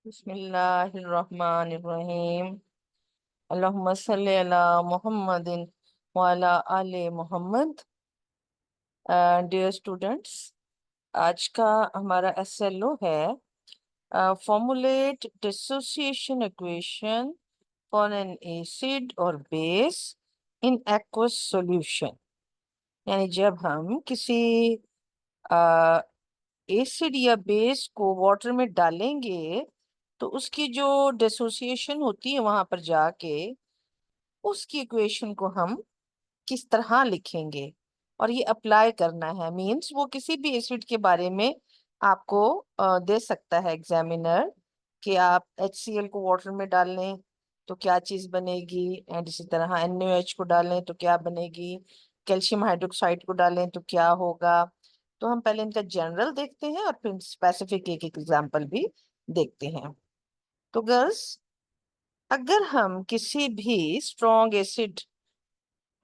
बिस्मिल्लाहिर्रहमानिर्रहीम। अल्लाहुम्मा सल्ली अला मुहम्मदिन व अला आले मोहम्मद। डियर स्टूडेंट्स, आज का हमारा एसएलओ है formulate dissociation equation for an acid और बेस इन एक्वस सॉल्यूशन। यानी जब हम किसी एसिड या बेस को वाटर में डालेंगे तो उसकी जो डिसोसिएशन होती है वहां पर जाके उसकी इक्वेशन को हम किस तरह लिखेंगे और ये अप्लाई करना है। मींस वो किसी भी एसिड के बारे में आपको दे सकता है एग्जामिनर कि आप HCl को वाटर में डाल लें तो क्या चीज बनेगी, एंड इसी तरह NaOH को डालें तो क्या बनेगी, कैल्शियम हाइड्रोक्साइड को डालें तो क्या होगा। तो हम पहले इनका जनरल देखते हैं और फिर स्पेसिफिक एक एक एग्जाम्पल भी देखते हैं। तो गर्ल्स, अगर हम किसी भी स्ट्रॉन्ग एसिड,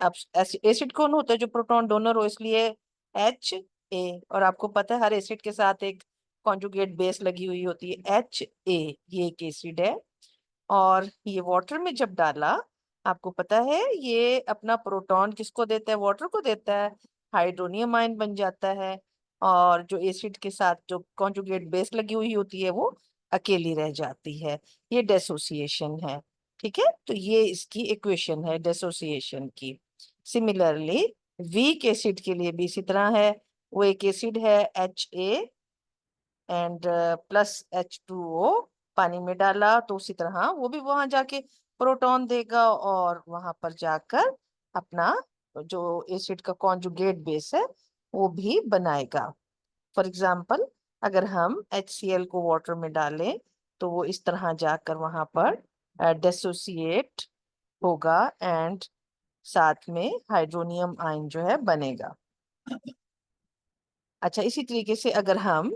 अब एसिड कौन होता है जो प्रोटॉन डोनर हो, इसलिए Ha। और आपको पता है हर एसिड के साथ एक कॉन्जुगेट बेस लगी हुई होती है Ha। ये एक एसिड है और ये वाटर में जब डाला, आपको पता है ये अपना प्रोटॉन किसको देता है, वाटर को देता है, हाइड्रोनियम आयन बन जाता है। और जो एसिड के साथ जो कॉन्जुगेट बेस लगी हुई होती है वो अकेली रह जाती है। ये डेसोसिएशन है। ठीक है, तो ये इसकी इक्वेशन है डेसोसिएशन की। सिमिलरली वीक एसिड के लिए भी इसी तरह है। वो एक एसिड है Ha एंड प्लस H2O, पानी में डाला तो उसी तरह वो भी वहां जाके प्रोटॉन देगा और वहां पर जाकर अपना जो एसिड का कॉन्जुगेट बेस है वो भी बनाएगा। फॉर एग्जाम्पल, अगर हम HCl को वाटर में डालें तो वो इस तरह जाकर वहां पर डिसोसिएट होगा एंड साथ में हाइड्रोनियम आयन जो है बनेगा। अच्छा, इसी तरीके से अगर हम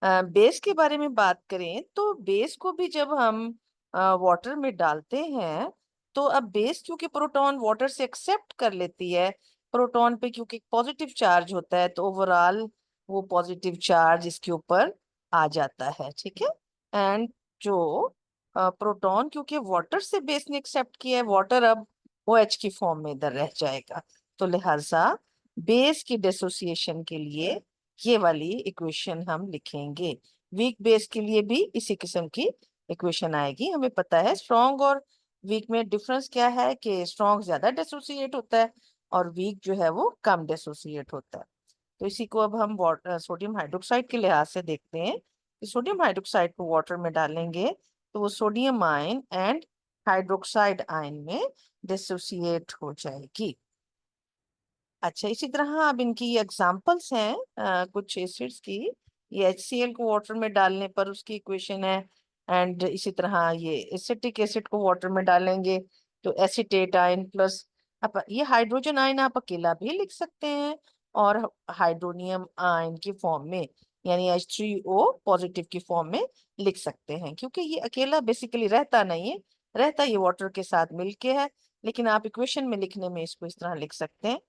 बेस के बारे में बात करें तो बेस को भी जब हम वाटर में डालते हैं तो अब बेस क्योंकि प्रोटॉन वाटर से एक्सेप्ट कर लेती है, प्रोटॉन पे क्योंकि पॉजिटिव चार्ज होता है तो ओवरऑल वो पॉजिटिव चार्ज इसके ऊपर आ जाता है। ठीक है, एंड जो प्रोटॉन क्योंकि वाटर से बेस ने एक्सेप्ट किया है, वाटर अब OH की फॉर्म में इधर रह जाएगा। तो लिहाजा बेस की डिसोसिएशन के लिए ये वाली इक्वेशन हम लिखेंगे। वीक बेस के लिए भी इसी किस्म की इक्वेशन आएगी। हमें पता है स्ट्रॉन्ग और वीक में डिफरेंस क्या है कि स्ट्रॉन्ग ज्यादा डिसोसिएट होता है और वीक जो है वो कम डिसोसिएट होता है। तो इसी को अब हम सोडियम हाइड्रोक्साइड के लिहाज से देखते हैं कि सोडियम हाइड्रोक्साइड को वाटर में डालेंगे तो वो sodium ion and hydroxide ion में डिसोसिएट हो जाएगी। अच्छा, इसी तरह अब इनकी एग्जांपल्स हैं कुछ एसिड्स की। ये HCl को वाटर में डालने पर उसकी इक्वेशन है, एंड इसी तरह ये एसिटिक एसिड को वाटर में डालेंगे तो एसीटेट आयन प्लस, अब ये हाइड्रोजन आयन आप अकेला भी लिख सकते हैं और हाइड्रोनियम आयन की फॉर्म में यानी H3O पॉजिटिव की फॉर्म में लिख सकते हैं, क्योंकि ये अकेला बेसिकली रहता नहीं है, रहता ये वाटर के साथ मिलके है, लेकिन आप इक्वेशन में लिखने में इसको इस तरह लिख सकते हैं।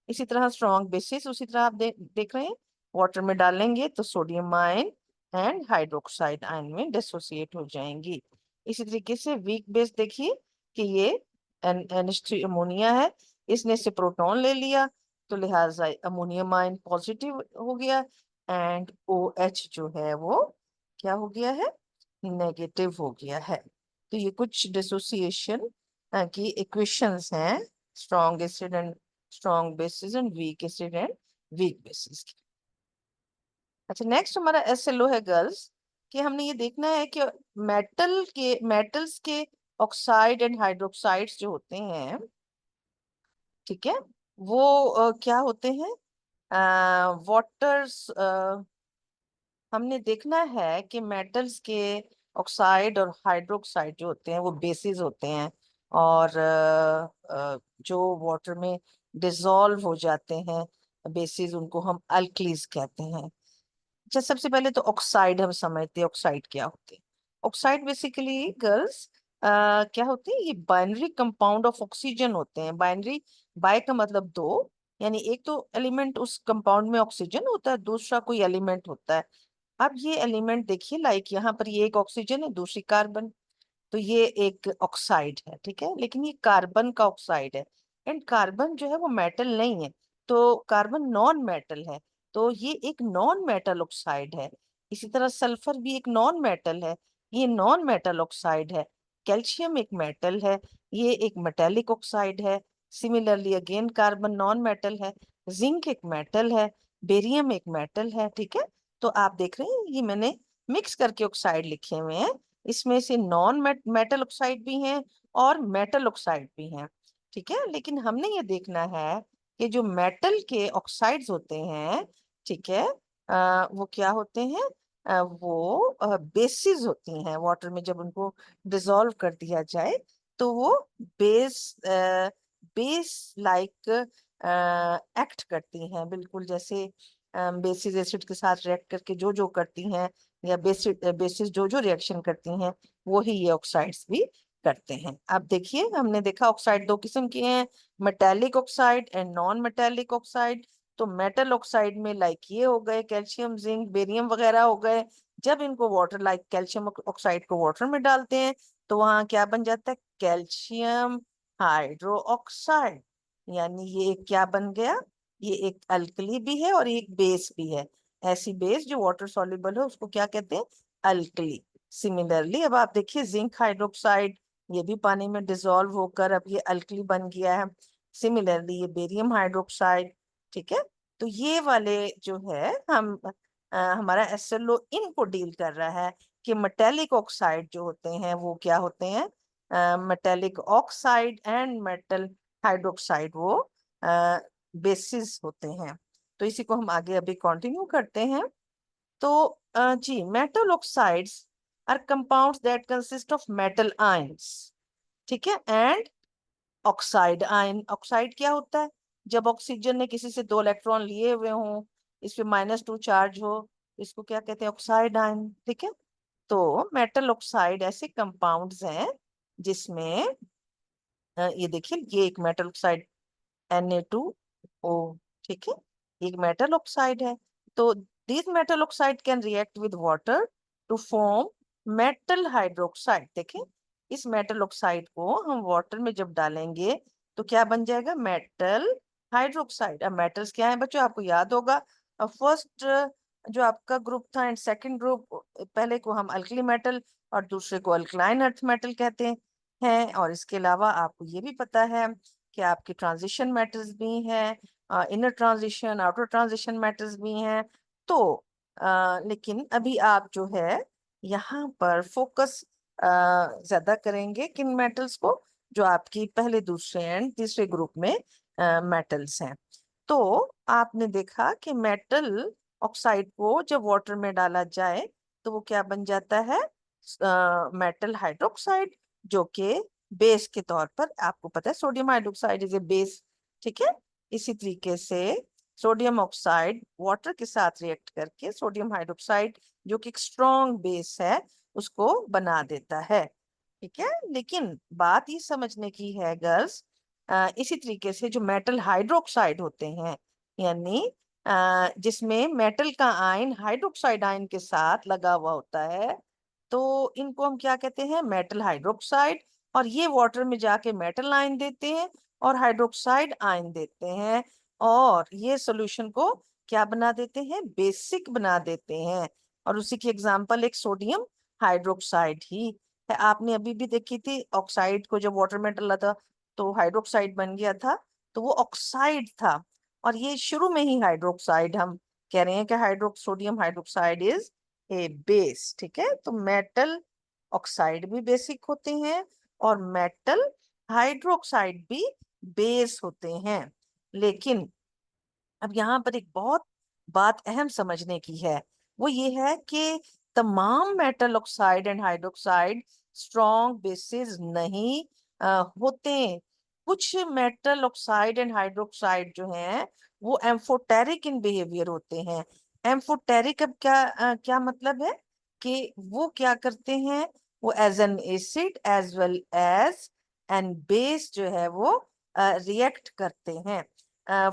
इसी तरह स्ट्रॉन्ग बेसिस उसी तरह आप देख रहे हैं, वाटर में डालेंगे तो sodium ion and hydroxide ion में डिसोसिएट हो जाएंगी। इसी तरीके से वीक बेस देखिए कि ये NH3 अमोनिया है, इसने से प्रोटॉन ले लिया तो लिहाजा अमोनियम आयन पॉजिटिव हो गया एंड OH जो है वो क्या हो गया है, नेगेटिव हो गया है। तो ये कुछ डिसोसिएशन की इक्वेशंस हैं strong acid and strong bases and weak acid and weak bases की। अच्छा, नेक्स्ट हमारा SLO है गर्ल्स कि हमने ये देखना है कि मेटल्स के ऑक्साइड एंड हाइड्रोक्साइड्स जो होते हैं, ठीक है, वो क्या होते हैं, वाटर्स। हमने देखना है कि मेटल्स के ऑक्साइड और हाइड्रोक्साइड जो होते हैं वो बेसिस होते हैं और जो वाटर में डिसॉल्व हो जाते हैं बेसिस, उनको हम अल्कलीज कहते हैं। अच्छा, सबसे पहले तो ऑक्साइड हम समझते हैं ऑक्साइड क्या होते हैं। ऑक्साइड बेसिकली गर्ल्स क्या होते हैं, ये बाइनरी कंपाउंड ऑफ ऑक्सीजन होते हैं। बाइनरी, बाय का मतलब दो, यानी एक तो एलिमेंट उस कंपाउंड में ऑक्सीजन होता है, दूसरा कोई एलिमेंट होता है। अब ये एलिमेंट देखिए, लाइक यहाँ पर ये एक ऑक्सीजन है, दूसरी कार्बन, तो ये एक ऑक्साइड है, ठीक है, लेकिन ये कार्बन का ऑक्साइड है। एंड कार्बन जो है वो मेटल नहीं है, तो कार्बन नॉन मेटल है, तो ये एक नॉन मेटल ऑक्साइड है। इसी तरह सल्फर भी एक नॉन मेटल है, ये नॉन मेटल ऑक्साइड है। कैल्शियम एक मेटल है, ये एक मेटेलिक ऑक्साइड है। Similarly again carbon non metal है, जिंक एक मेटल है, बेरियम एक मेटल है, ठीक है। तो आप देख रहे हैं ये मैंने मिक्स करके ऑक्साइड लिखे हुए हैं, इसमें से नॉन मेटल ऑक्साइड भी हैं और मेटल ऑक्साइड भी हैं, ठीक है। लेकिन हमने ये देखना है कि जो मेटल के ऑक्साइड्स होते हैं, ठीक है, वो क्या होते हैं, वो बेसिस होती हैं। वाटर में जब उनको डिसॉल्व कर दिया जाए तो वो बेस बेस लाइक एक्ट करती हैं, बिल्कुल जैसे बेसिस एसिड के साथ रिएक्ट करके जो जो करती हैं, या बेसिस जो जो रिएक्शन करती हैं, वो ही ये ऑक्साइड्स भी करते हैं। अब देखिए, हमने देखा ऑक्साइड दो किस्म के हैं, metallic oxide and non metallic oxide. तो मेटल ऑक्साइड में लाइक ये हो गए कैल्शियम, जिंक, बेरियम वगैरह हो गए। जब इनको वाटर लाइक कैल्शियम ऑक्साइड को वाटर में डालते हैं तो वहां क्या बन जाता है, कैल्शियम हाइड्रो ऑक्साइड। यानी ये एक क्या बन गया, ये एक अल्कली भी है और एक बेस भी है। ऐसी बेस जो वाटर सॉल्युबल है उसको क्या कहते हैं, अल्कली। सिमिलरली अब आप देखिए जिंक हाइड्रोक्साइड, ये भी पानी में डिसॉल्व होकर अब ये अल्कली बन गया है। सिमिलरली ये बेरियम हाइड्रोक्साइड, ठीक है। तो ये वाले जो है हम हमारा एसएलओ इनको डील कर रहा है कि मेटेलिक ऑक्साइड जो होते हैं वो क्या होते हैं, metallic oxide and metal hydroxide वो बेसिस होते हैं। तो इसी को हम आगे अभी कंटिन्यू करते हैं। तो जी, metal oxides are compounds that consist of metal ions, ठीक है, एंड ऑक्साइड आयन। ऑक्साइड क्या होता है, जब ऑक्सीजन ने किसी से 2 इलेक्ट्रॉन लिए हुए हों, इस पे -2 चार्ज हो, इसको क्या कहते हैं, ऑक्साइड आयन, ठीक है। तो मेटल ऑक्साइड ऐसे कंपाउंड्स हैं जिसमें ये देखिए, ये एक मेटल ऑक्साइड Na2O, ठीक है, एक मेटल ऑक्साइड है। तो this metal oxide can react with water to form metal hydroxide. देखें, इस मेटल ऑक्साइड को हम वाटर में जब डालेंगे तो क्या बन जाएगा, मेटल हाइड्रोक्साइड। अब मेटल्स क्या है बच्चों, आपको याद होगा, फर्स्ट जो आपका ग्रुप था एंड सेकंड ग्रुप, पहले को हम अल्कली मेटल और दूसरे को अल्कलाइन अर्थ मेटल कहते हैं। और इसके अलावा आपको ये भी पता है कि आपके ट्रांजिशन मैटर्स भी हैं, inner transition outer transition matters भी हैं। तो लेकिन अभी आप जो है यहाँ पर फोकस ज्यादा करेंगे किन मेटल्स को, जो आपकी पहले दूसरे एंड तीसरे ग्रुप में मेटल्स हैं। तो आपने देखा कि मेटल ऑक्साइड को जब वाटर में डाला जाए तो वो क्या बन जाता है, मेटल हाइड्रोक्साइड, जो कि बेस के तौर पर, आपको पता है sodium hydroxide is a base, ठीक है। इसी तरीके से सोडियम ऑक्साइड वाटर के साथ रिएक्ट करके सोडियम हाइड्रोक्साइड, जो कि एक स्ट्रॉन्ग बेस है, उसको बना देता है, ठीक है। लेकिन बात ये समझने की है गर्ल्स, इसी तरीके से जो मेटल हाइड्रोक्साइड होते हैं, यानी जिसमें मेटल का आयन हाइड्रोक्साइड आयन के साथ लगा हुआ होता है, तो इनको हम क्या कहते हैं, मेटल हाइड्रोक्साइड। और ये वाटर में जाके मेटल आयन देते हैं और हाइड्रोक्साइड आयन देते हैं, और ये सॉल्यूशन को क्या बना देते हैं, बेसिक बना देते हैं। और उसी की एग्जांपल एक सोडियम हाइड्रोक्साइड ही है। आपने अभी भी देखी थी, ऑक्साइड को जब वाटर में डाला था तो हाइड्रोक्साइड बन गया था, तो वो ऑक्साइड था। और ये शुरू में ही हाइड्रोक्साइड, हम कह रहे हैं कि sodium hydroxide is a base, ठीक है। तो मेटल ऑक्साइड भी बेसिक होते हैं और मेटल हाइड्रोक्साइड भी बेस होते हैं। लेकिन अब यहाँ पर एक बहुत बात अहम समझने की है, वो ये है कि तमाम metal oxide and hydroxide strong bases नहीं होते। कुछ मेटल ऑक्साइड एंड हाइड्रोक्साइड जो हैं वो एम्फोटेरिक इन बिहेवियर होते हैं। एम्फोटेरिक अब क्या मतलब है कि वो क्या करते हैं, वो as an acid as well as an base जो है वो रिएक्ट करते हैं।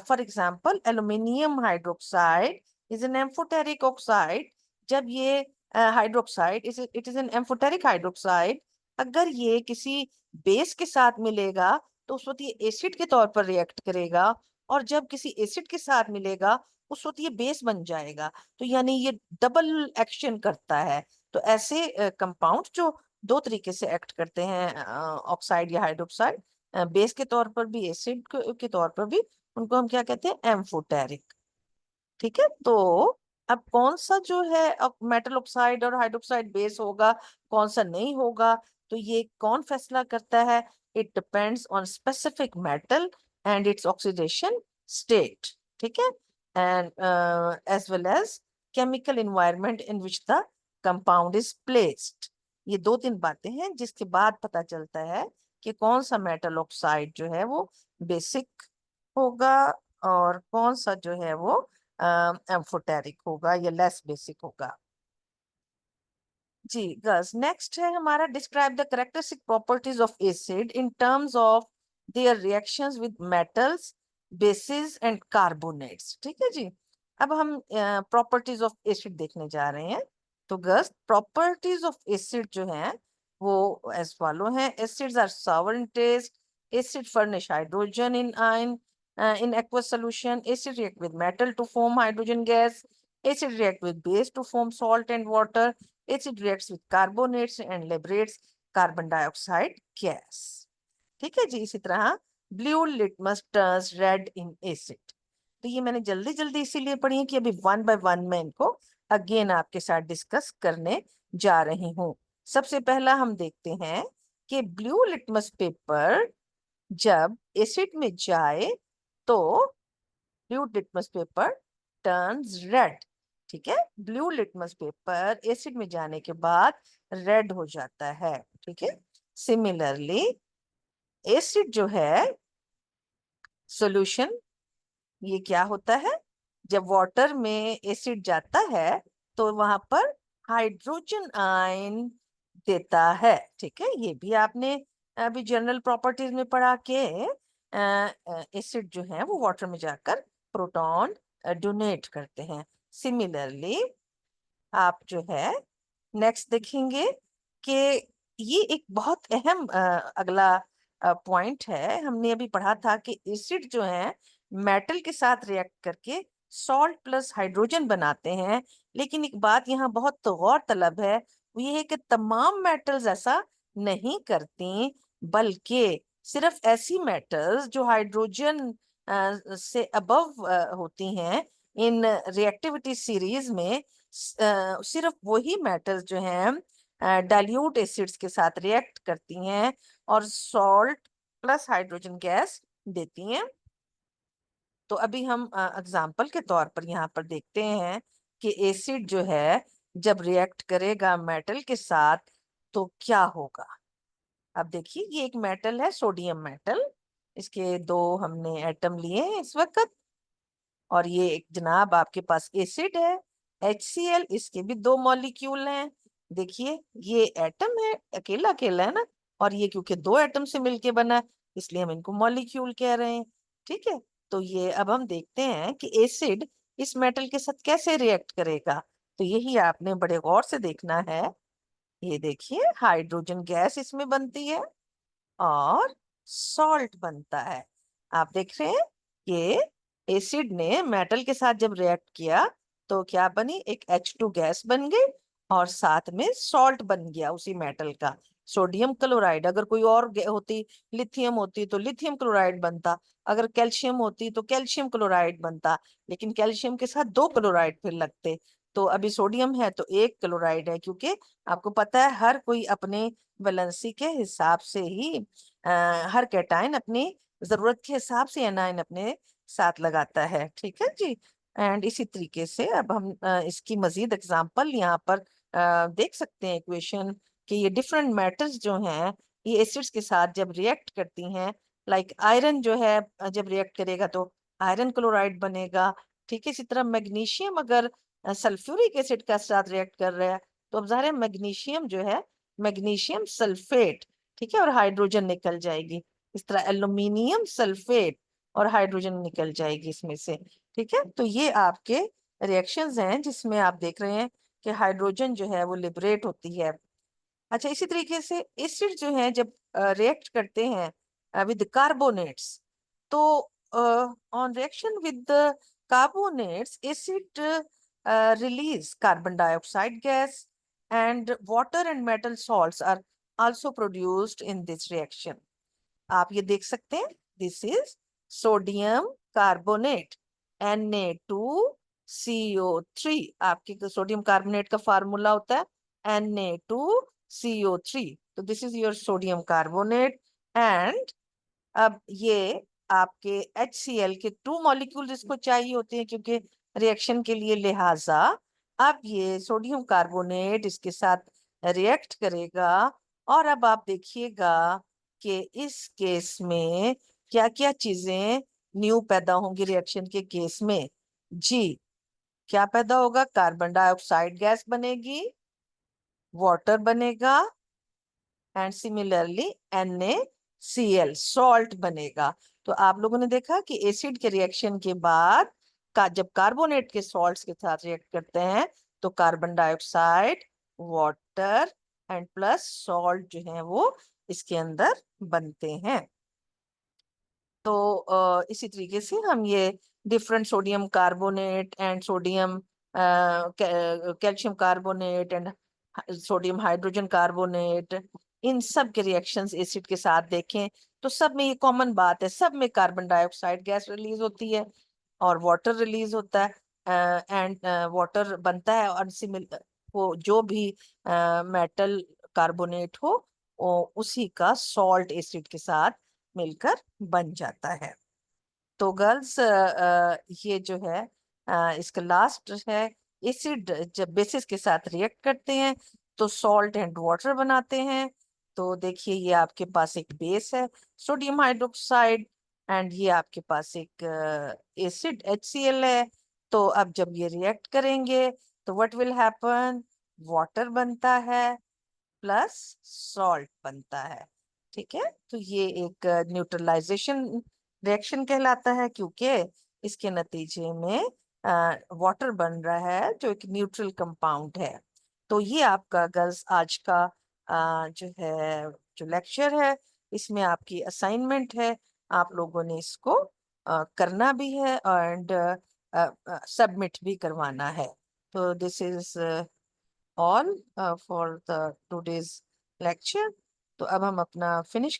For example, aluminium hydroxide is an amphoteric oxide जब ये hydroxide, it is an amphoteric hydroxide, अगर ये किसी बेस के साथ मिलेगा तो उस वक्त ये एसिड के तौर पर रिएक्ट करेगा, और जब किसी एसिड के साथ मिलेगा उस वक्त ये बेस बन जाएगा। तो यानी ये डबल एक्शन करता है। तो ऐसे कंपाउंड जो दो तरीके से एक्ट करते हैं, ऑक्साइड या हाइड्रोक्साइड, बेस के तौर पर भी एसिड के तौर पर भी, उनको हम क्या कहते हैं, एम्फोटेरिक। ठीक है, तो अब कौन सा जो है मेटल ऑक्साइड और हाइड्रोक्साइड बेस होगा, कौन सा नहीं होगा, तो ये कौन फैसला करता है? It depends on specific metal and its oxidation state. ठीक है, and as well as chemical environment in which the compound is placed. ये दो तीन बातें हैं जिसके बाद पता चलता है कि कौन सा मेटल ऑक्साइड जो है वो बेसिक होगा और कौन सा जो है वो एम्फोटेरिक होगा या लेस बेसिक होगा। जी गस, नेक्स्ट है हमारा, describe the characteristic properties of acid in terms of their reactions with metals, basis and carbonates. ठीक है जी, अब हम प्रॉपर्टीज ऑफ एसिड देखने जा रहे हैं। तो गस, प्रॉपर्टीज ऑफ एसिड जो हैं वो एज फॉलो हैं। Acids are sour in taste. Acid furnish hydrogen in ion in aqueous solution. Acid react with metal to form hydrogen gas. Acid react with base to form salt and water. Acid reacts with carbonates and liberates carbon dioxide gas. ठीक है जी, इसी तरह blue litmus turns red in acid. तो ये मैंने जल्दी जल्दी इसीलिए पढ़ी है कि अभी वन बाय वन मैं इनको अगेन आपके साथ डिस्कस करने जा रही हूँ। सबसे पहला हम देखते हैं कि ब्लू लिटमस पेपर जब एसिड में जाए तो blue litmus paper turns red. ठीक है, ब्लू लिटमस पेपर एसिड में जाने के बाद रेड हो जाता है। ठीक है, सिमिलरली एसिड जो है सॉल्यूशन, ये क्या होता है, जब वाटर में एसिड जाता है तो वहां पर हाइड्रोजन आयन देता है। ठीक है, ये भी आपने अभी जनरल प्रॉपर्टीज में पढ़ा के एसिड जो है वो वाटर में जाकर प्रोटॉन डोनेट करते हैं। सिमिलरली आप जो है नेक्स्ट देखेंगे कि ये एक बहुत अहम अगला पॉइंट है। हमने अभी पढ़ा था कि एसिड जो है मेटल के साथ रिएक्ट करके सॉल्ट प्लस हाइड्रोजन बनाते हैं, लेकिन एक बात यहाँ बहुत गौर तलब है, वो ये है कि तमाम मेटल्स ऐसा नहीं करती, बल्कि सिर्फ ऐसी मेटल्स जो हाइड्रोजन से अबव होती हैं इन रिएक्टिविटी सीरीज में, सिर्फ वही मेटल्स जो हैं डाइल्यूट एसिड्स के साथ रिएक्ट करती हैं और सॉल्ट प्लस हाइड्रोजन गैस देती हैं। तो अभी हम एग्जाम्पल के तौर पर यहाँ पर देखते हैं कि एसिड जो है जब रिएक्ट करेगा मेटल के साथ तो क्या होगा। अब देखिए, ये एक मेटल है, सोडियम मेटल, इसके दो हमने एटम लिए हैं इस वक्त, और ये एक जनाब आपके पास एसिड है HCl, इसके भी दो मॉलिक्यूल हैं। देखिए ये एटम है, अकेला अकेला है ना, और ये क्योंकि दो एटम से मिलके बना है इसलिए हम इनको मॉलिक्यूल कह रहे हैं। ठीक है, तो ये अब हम देखते हैं कि एसिड इस मेटल के साथ कैसे रिएक्ट करेगा। तो यही आपने बड़े गौर से देखना है। ये देखिए, हाइड्रोजन गैस इसमें बनती है और सॉल्ट बनता है। आप देख रहे हैं कि एसिड ने मेटल के साथ जब रिएक्ट किया तो क्या बनी, एक H2 गैस बन गई और साथ में सॉल्ट बन गया उसी मेटल का, सोडियम क्लोराइड। अगर कोई और होती, लिथियम होती तो लिथियम क्लोराइड बनता, अगर कैल्शियम होती तो कैल्शियम क्लोराइड बनता, लेकिन कैल्शियम के साथ दो क्लोराइड फिर लगते। तो अभी सोडियम है तो एक क्लोराइड है, क्योंकि आपको पता है हर कोई अपने वैलेंसी के हिसाब से ही हर कैटायन अपनी जरूरत के हिसाब से एनायन अपने साथ लगाता है। ठीक है जी, एंड इसी तरीके से अब हम इसकी मजीद एग्जांपल यहाँ पर देख सकते हैं इक्वेशन कि ये डिफरेंट मेटल्स जो हैं ये एसिड्स के साथ जब रिएक्ट करती हैं, लाइक आयरन जो है जब रिएक्ट करेगा तो आयरन क्लोराइड बनेगा। ठीक है, इसी तरह मैग्नीशियम अगर सल्फ्यूरिक एसिड का साथ रिएक्ट कर रहा है तो अब जाहिर है मैग्नीशियम जो है मैग्नीशियम सल्फेट, ठीक है, और हाइड्रोजन निकल जाएगी। इस तरह एल्यूमिनियम सल्फेट और हाइड्रोजन निकल जाएगी इसमें से। ठीक है, तो ये आपके रिएक्शंस हैं जिसमें आप देख रहे हैं कि हाइड्रोजन जो है वो लिबरेट होती है। अच्छा, इसी तरीके से एसिड जो है जब रिएक्ट करते हैं विद कार्बोनेट्स, तो on reaction with carbonates acid release carbon dioxide gas, and water and metal salts are also produced in this reaction. आप ये देख सकते हैं, this is sodium carbonate Na2CO3। आपके सोडियम कार्बोनेट का फार्मूला होता है Na2CO3। तो this is your sodium carbonate. And अब ये आपके HCl के 2 मॉलिक्यूल इसको चाहिए होते हैं क्योंकि रिएक्शन के लिए, लिहाजा अब ये सोडियम कार्बोनेट इसके साथ रिएक्ट करेगा। और अब आप देखिएगा कि इस केस में क्या क्या चीजें न्यू पैदा होंगी रिएक्शन के केस में। जी, क्या पैदा होगा? कार्बन डाइऑक्साइड गैस बनेगी, वाटर बनेगा, एंड सिमिलरली NaCl सॉल्ट बनेगा। तो आप लोगों ने देखा कि एसिड के रिएक्शन के बाद जब कार्बोनेट के सॉल्ट्स के साथ रिएक्ट करते हैं तो carbon dioxide, water and plus salt जो है वो इसके अंदर बनते हैं। तो इसी तरीके से हम ये different sodium carbonate and sodium calcium carbonate and sodium hydrogen carbonate, इन सब के रिएक्शंस एसिड के साथ देखें तो सब में ये कॉमन बात है, सब में कार्बन डाइऑक्साइड गैस रिलीज होती है और वाटर रिलीज होता है, एंड वाटर बनता है। और वो जो भी मेटल कार्बोनेट हो उसी का सॉल्ट एसिड के साथ मिलकर बन जाता है। तो गर्ल्स, ये जो है इसका लास्ट है, एसिड जब बेसिस के साथ रिएक्ट करते हैं तो सॉल्ट एंड वाटर बनाते हैं। तो देखिए, ये आपके पास एक बेस है सोडियम हाइड्रोक्साइड, एंड ये आपके पास एक एसिड HCl है। तो अब जब ये रिएक्ट करेंगे तो व्हाट विल हैपन? वाटर बनता है प्लस सॉल्ट बनता है। ठीक है, तो ये एक न्यूट्रलाइजेशन रिएक्शन कहलाता है क्योंकि इसके नतीजे में वाटर बन रहा है जो एक न्यूट्रल कंपाउंड है। तो ये आपका गर्ल्स आज का जो है जो लेक्चर है, इसमें आपकी असाइनमेंट है, आप लोगों ने इसको करना भी है एंड सबमिट भी करवाना है। तो this is all for the today's lecture. तो अब हम अपना फिनिश